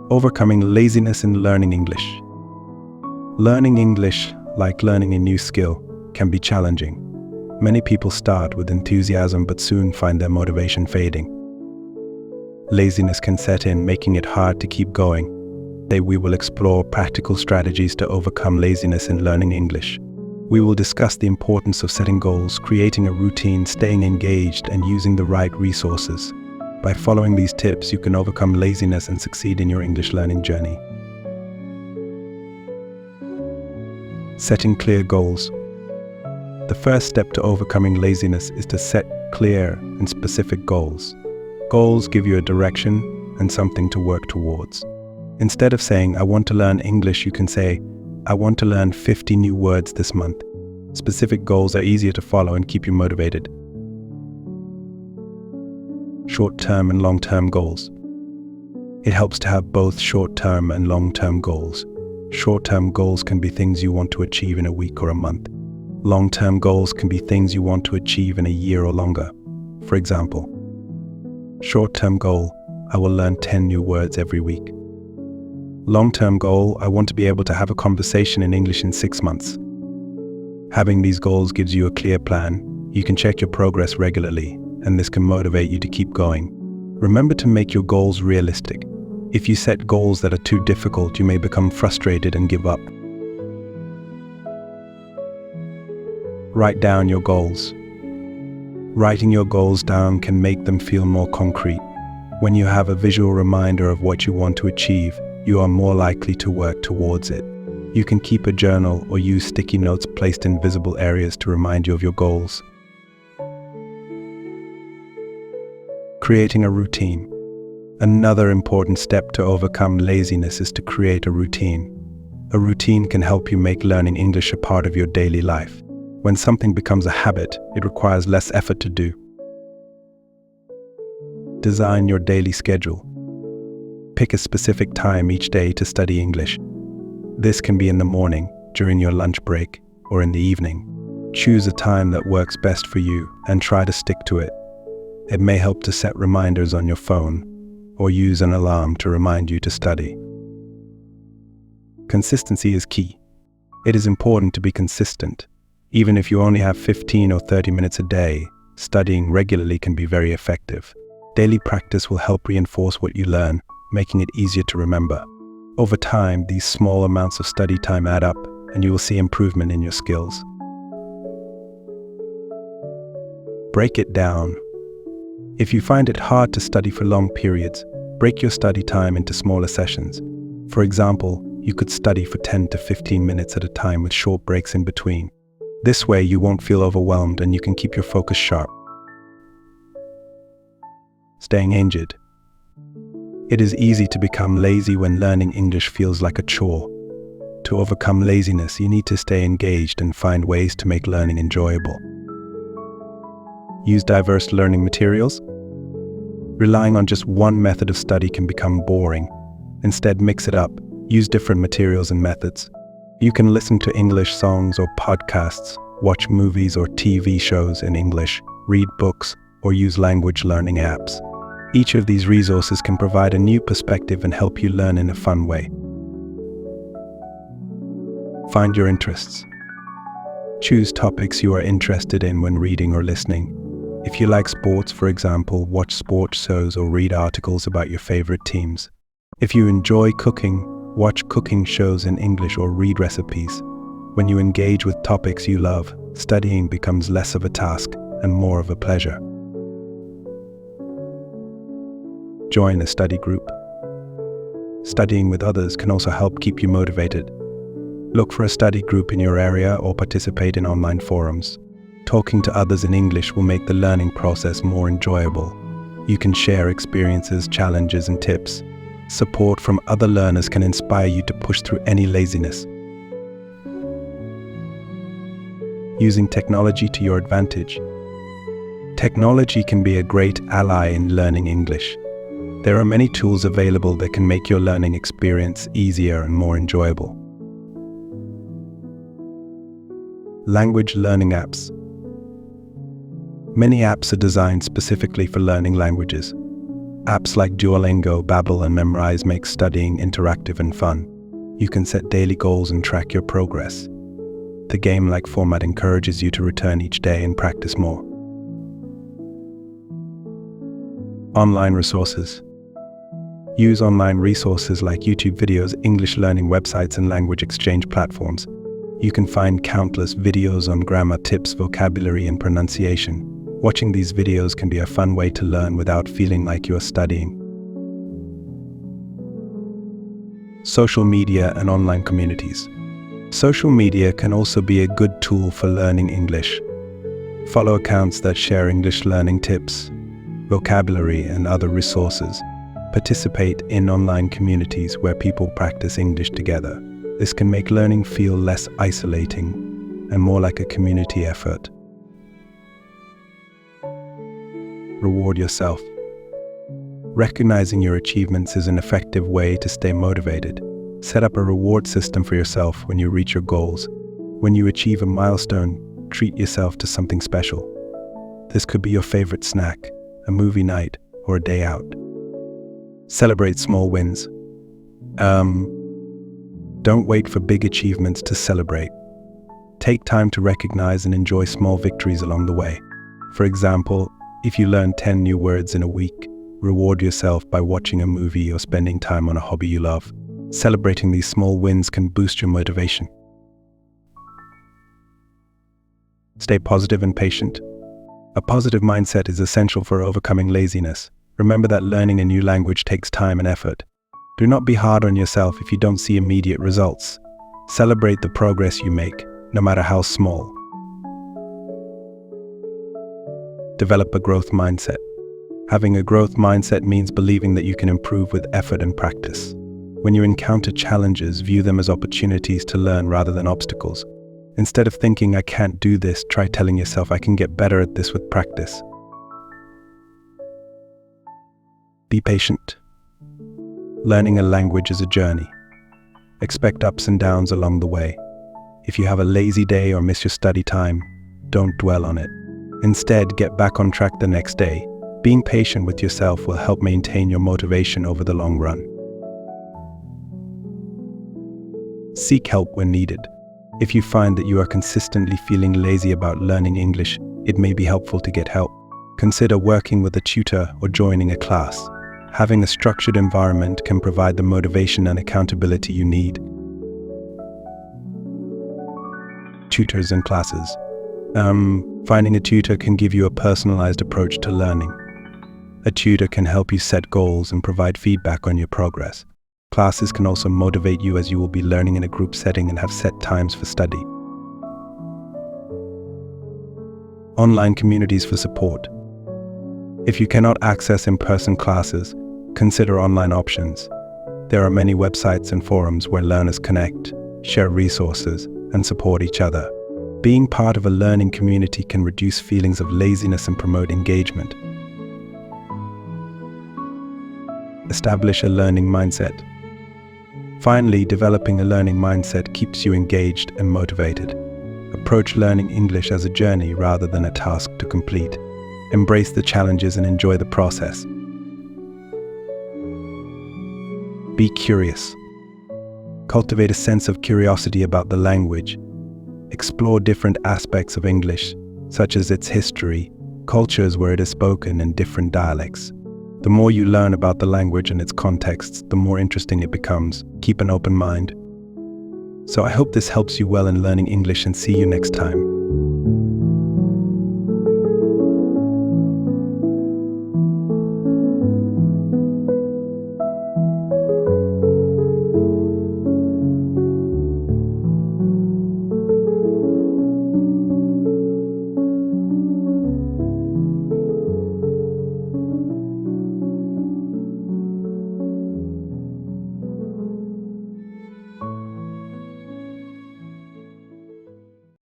Overcoming laziness in learning English. Learning English, like learning a new skill, can be challenging. Many people start with enthusiasm but soon find their motivation fading. Laziness can set in, making it hard to keep going. Today we will explore practical strategies to overcome laziness in learning English. We will discuss the importance of setting goals, creating a routine, staying engaged, and using the right resources. By following these tips, you can overcome laziness and succeed in your English learning journey. Setting clear goals. The first step to overcoming laziness is to set clear and specific goals. Goals give you a direction and something to work towards. Instead of saying, "I want to learn English," you can say, "I want to learn 50 new words this month." Specific goals are easier to follow and keep you motivated. Short-term and long-term goals. It helps to have both short-term and long-term goals. Short-term goals can be things you want to achieve in a week or a month. Long-term goals can be things you want to achieve in a year or longer. For example, short-term goal, I will learn 10 new words every week. Long-term goal, I want to be able to have a conversation in English in 6 months. Having these goals gives you a clear plan. You can check your progress regularly, and this can motivate you to keep going. Remember to make your goals realistic. If you set goals that are too difficult, you may become frustrated and give up. Write down your goals. Writing your goals down can make them feel more concrete. When you have a visual reminder of what you want to achieve, you are more likely to work towards it. You can keep a journal or use sticky notes placed in visible areas to remind you of your goals. Creating a routine. Another important step to overcome laziness is to create a routine. A routine can help you make learning English a part of your daily life. When something becomes a habit, it requires less effort to do. Design your daily schedule. Pick a specific time each day to study English. This can be in the morning, during your lunch break, or in the evening. Choose a time that works best for you and try to stick to it. It may help to set reminders on your phone or use an alarm to remind you to study. Consistency is key. It is important to be consistent. Even if you only have 15 or 30 minutes a day, studying regularly can be very effective. Daily practice will help reinforce what you learn, making it easier to remember. Over time, these small amounts of study time add up, and you will see improvement in your skills. Break it down. If you find it hard to study for long periods, break your study time into smaller sessions. For example, you could study for 10 to 15 minutes at a time with short breaks in between. This way, you won't feel overwhelmed and you can keep your focus sharp. Staying engaged. It is easy to become lazy when learning English feels like a chore. To overcome laziness, you need to stay engaged and find ways to make learning enjoyable. Use diverse learning materials. Relying on just one method of study can become boring. Instead, mix it up. Use different materials and methods. You can listen to English songs or podcasts, watch movies or TV shows in English, read books, or use language learning apps. Each of these resources can provide a new perspective and help you learn in a fun way. Find your interests. Choose topics you are interested in when reading or listening. If you like sports, for example, watch sports shows or read articles about your favorite teams. If you enjoy cooking, watch cooking shows in English or read recipes. When you engage with topics you love, studying becomes less of a task and more of a pleasure. Join a study group. Studying with others can also help keep you motivated. Look for a study group in your area or participate in online forums. Talking to others in English will make the learning process more enjoyable. You can share experiences, challenges, and tips. Support from other learners can inspire you to push through any laziness. Using technology to your advantage. Technology can be a great ally in learning English. There are many tools available that can make your learning experience easier and more enjoyable. Language learning apps. Many apps are designed specifically for learning languages. Apps like Duolingo, Babbel, and Memrise make studying interactive and fun. You can set daily goals and track your progress. The game-like format encourages you to return each day and practice more. Online resources. Use online resources like YouTube videos, English learning websites, and language exchange platforms. You can find countless videos on grammar tips, vocabulary, and pronunciation. Watching these videos can be a fun way to learn without feeling like you are studying. Social media and online communities. Social media can also be a good tool for learning English. Follow accounts that share English learning tips, vocabulary, and other resources. Participate in online communities where people practice English together. This can make learning feel less isolating and more like a community effort. Reward yourself. Recognizing your achievements is an effective way to stay motivated. Set up a reward system for yourself when you reach your goals. When you achieve a milestone, treat yourself to something special. This could be your favorite snack, a movie night, or a day out. Celebrate small wins. Don't wait for big achievements to celebrate. Take time to recognize and enjoy small victories along the way. For example, if you learn 10 new words in a week, reward yourself by watching a movie or spending time on a hobby you love. Celebrating these small wins can boost your motivation. Stay positive and patient. A positive mindset is essential for overcoming laziness. Remember that learning a new language takes time and effort. Do not be hard on yourself if you don't see immediate results. Celebrate the progress you make, no matter how small. Develop a growth mindset. Having a growth mindset means believing that you can improve with effort and practice. When you encounter challenges, view them as opportunities to learn rather than obstacles. Instead of thinking, "I can't do this," try telling yourself, "I can get better at this with practice." Be patient. Learning a language is a journey. Expect ups and downs along the way. If you have a lazy day or miss your study time, don't dwell on it. Instead, get back on track the next day. Being patient with yourself will help maintain your motivation over the long run. Seek help when needed. If you find that you are consistently feeling lazy about learning English, it may be helpful to get help. Consider working with a tutor or joining a class. Having a structured environment can provide the motivation and accountability you need. Tutors and classes. Finding a tutor can give you a personalized approach to learning. A tutor can help you set goals and provide feedback on your progress. Classes can also motivate you, as you will be learning in a group setting and have set times for study. Online communities for support. If you cannot access in-person classes, consider online options. There are many websites and forums where learners connect, share resources, and support each other. Being part of a learning community can reduce feelings of laziness and promote engagement. Establish a learning mindset. Finally, developing a learning mindset keeps you engaged and motivated. Approach learning English as a journey rather than a task to complete. Embrace the challenges and enjoy the process. Be curious. Cultivate a sense of curiosity about the language. Explore different aspects of English, such as its history, cultures where it is spoken, and different dialects. The more you learn about the language and its contexts, the more interesting it becomes. Keep an open mind. So I hope this helps you well in learning English, and see you next time.